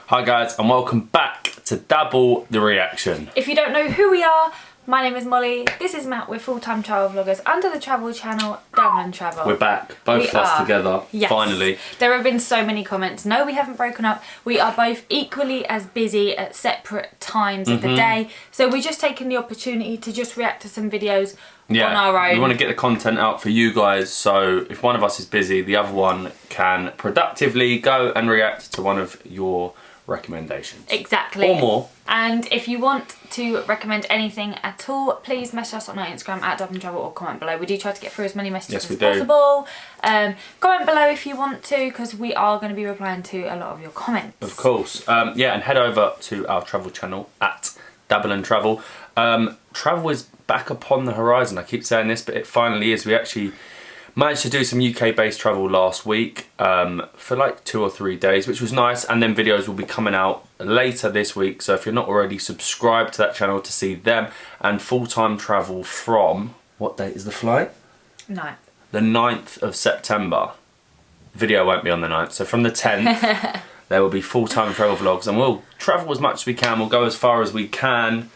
Hi guys, and welcome back to Double the Reaction. If you don't know who we are, my name is Molly, this is Matt, we're full-time travel vloggers under the travel channel, Double & Travel. We're back, both of us together, yes. Finally. There have been so many comments. No, we haven't broken up. We are both equally as busy at separate times of the day. So we're just taking the opportunity to just react to some videos on our own. We want to get the content out for you guys, so if one of us is busy, the other one can productively go and react to one of your recommendations. Exactly. Or more. And if you want to recommend anything at all, please message us on our Instagram at Double & Travel or comment below. We do try to get through as many messages as possible. Comment below if you want to, because we are going to be replying to a lot of your comments. Of course. Yeah, and head over to our travel channel at Double & Travel. Travel is back upon the horizon. I keep saying this, but it finally is. We actually managed to do some UK-based travel last week for like 2 or 3 days, which was nice, and then videos will be coming out later this week, so if you're not already subscribed to that channel to see them, and full-time travel from, what date is the flight? 9th. The 9th of September. Video won't be on the 9th, so from the 10th there will be full-time travel vlogs, and we'll travel as much as we can, we'll go as far as we can.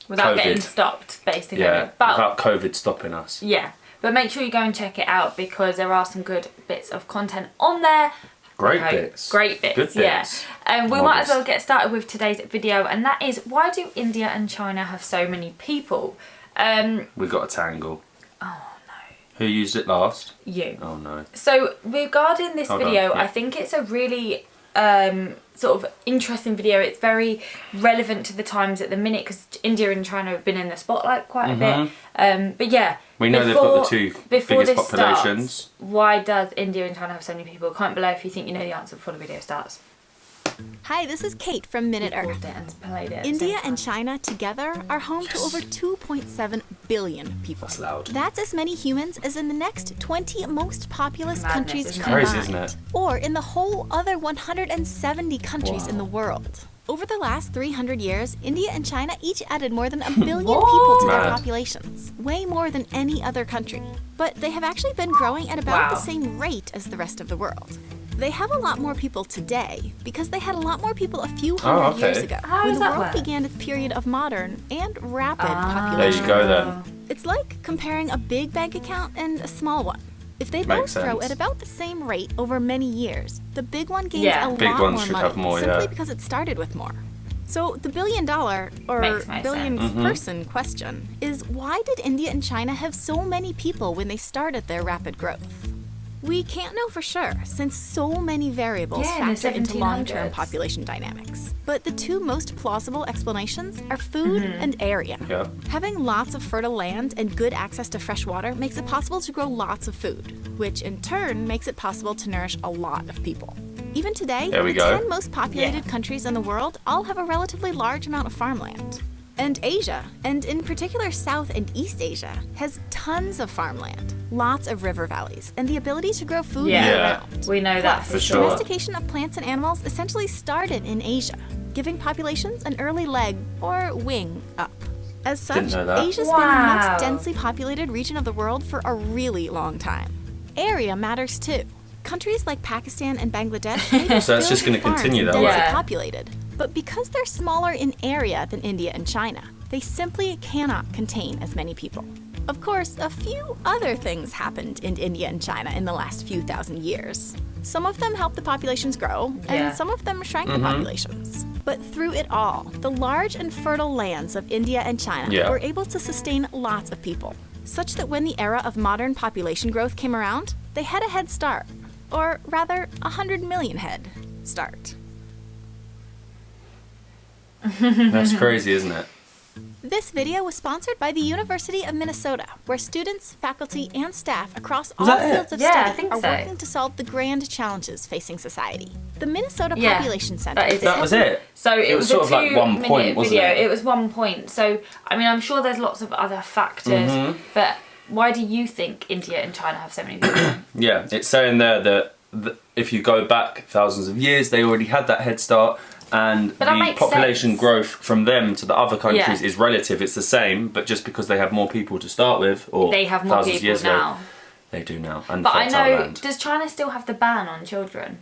Without getting stopped, basically. Yeah, without COVID stopping us. Yeah. But make sure you go and check it out because there are some good bits of content on there. Great bits. Great bits, good bits. Yeah. We might as well get started with today's video, and that is, why do India and China have so many people? We got a tangle. Oh no. Who used it last? You. Oh no. So regarding this video, yeah. I think it's a really sort of interesting video. It's very relevant to the times at the minute because India and China have been in the spotlight quite a bit. But yeah. We know they've got the two biggest populations. Starts, why does India and China have so many people? Comment below if you think you know the answer before the video starts. Hi, this is Kate from Minute Earth. India and China together are home to over 2.7 billion people. That's loud. That's as many humans as in the next 20 most populous countries combined. Crazy, isn't it? Or in the whole other 170 countries in the world. Over the last 300 years, India and China each added more than 1 billion people to their populations. Way more than any other country. But they have actually been growing at about the same rate as the rest of the world. They have a lot more people today because they had a lot more people a few hundred years ago, when the world began its period of modern and rapid population. There you go then. It's like comparing a big bank account and a small one. If they both grow at about the same rate over many years, the big one gains a lot more money simply because it started with more. So the $1 billion or billion person question is, why did India and China have so many people when they started their rapid growth? We can't know for sure, since so many variables factor into long-term population dynamics. But the two most plausible explanations are food and area. Having lots of fertile land and good access to fresh water makes it possible to grow lots of food, which in turn makes it possible to nourish a lot of people. Even today, the 10 most populated countries in the world all have a relatively large amount of farmland. And Asia, and in particular South and East Asia, has tons of farmland, lots of river valleys, and the ability to grow food year-round. We know that for sure. Domestication of plants and animals essentially started in Asia, giving populations an early leg, or wing, up. As such, Asia's been the most densely populated region of the world for a really long time. Area matters too. Countries like Pakistan and Bangladesh may be so it's just going to continue that way. Populated. But because they're smaller in area than India and China, they simply cannot contain as many people. Of course, a few other things happened in India and China in the last few thousand years. Some of them helped the populations grow, and some of them shrank the populations. But through it all, the large and fertile lands of India and China were able to sustain lots of people, such that when the era of modern population growth came around, they had a head start. Or rather, 100 million head start. That's crazy, isn't it? This video was sponsored by the University of Minnesota, where students, faculty, and staff across all fields of study are working to solve the grand challenges facing society. The Minnesota Population Center. That was it. So it was sort of like 1 point, wasn't video. it? It was 1 point. So, I mean, I'm sure there's lots of other factors, but why do you think India and China have so many people? Yeah, it's saying there that if you go back thousands of years, they already had that head start, and the population growth from them to the other countries is relative. It's the same, but just because they have more people to start with, or they have more thousands of people years now. ago, They do now. And but I know, land. Does China still have the ban on children?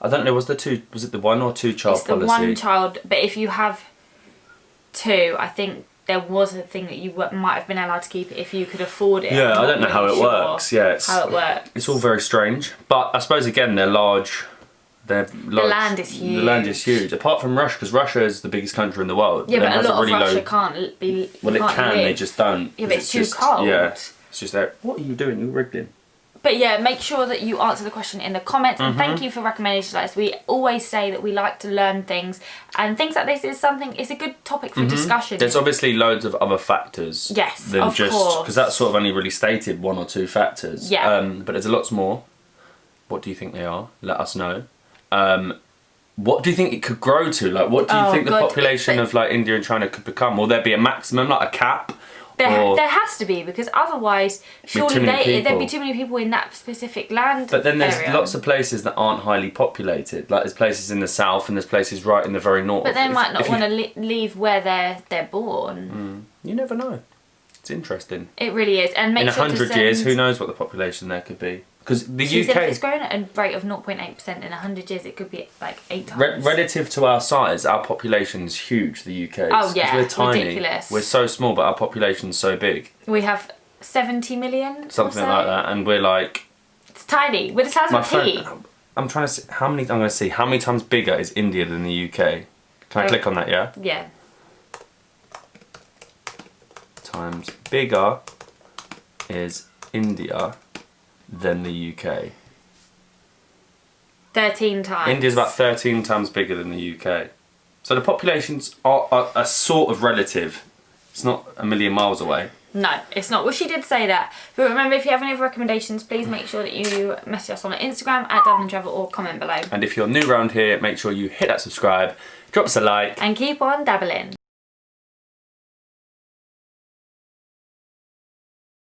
I don't know, was it the 1 or 2 child policy? It's the 1 child, but if you have 2, I think there was a thing that you might have been allowed to keep it if you could afford it. Yeah, I don't know how it works. Yeah, how it works. It's all very strange. But I suppose, again, they're large. The land is huge. The land is huge. Apart from Russia, because Russia is the biggest country in the world. Yeah, but a lot of Russia can't be. Well, it can. They just don't. Yeah, but it's too cold. Yeah, it's just that. What are you doing? You're wriggling. But yeah, make sure that you answer the question in the comments, and thank you for recommendations like this. We always say that we like to learn things, and things like this is something. It's a good topic for discussion. There's obviously loads of other factors. Yes, than of course. Because that's sort of only really stated 1 or 2 factors. Yeah. But there's lots more. What do you think they are? Let us know. What do you think it could grow to? Like, what do you think the population of like India and China could become? Will there be a maximum, like a cap? There has to be, because otherwise, surely there'd be too many people in that specific land. But then there's area. lots of places that aren't highly populated. Like there's places in the south and there's places right in the very north. But they might not want to leave where they're born. You never know. It's interesting. It really is. And make in sure 100 years, who knows what the population there could be? Because the UK, if it's grown at a rate of 0.8% in 100 years, it could be like 8 times. Relative to our size, our population's huge, the UK. Oh yeah, we're tiny. ridiculous. We're so small, but our population's so big. We have 70 million Something like that, and we're like... It's tiny. We're the size of a pea. I'm trying to see, I'm going to see, how many times bigger is India than the UK? Can I click on that, yeah? Yeah. Times bigger is India than the UK. 13 times. India's about 13 times bigger than the UK. So the populations are sort of relative. It's not a million miles away. No, it's not. Well, she did say that. But remember, if you have any other recommendations, please make sure that you message us on Instagram at @DublinTravel or comment below. And if you're new around here, make sure you hit that subscribe, drop us a like. And keep on dabbling.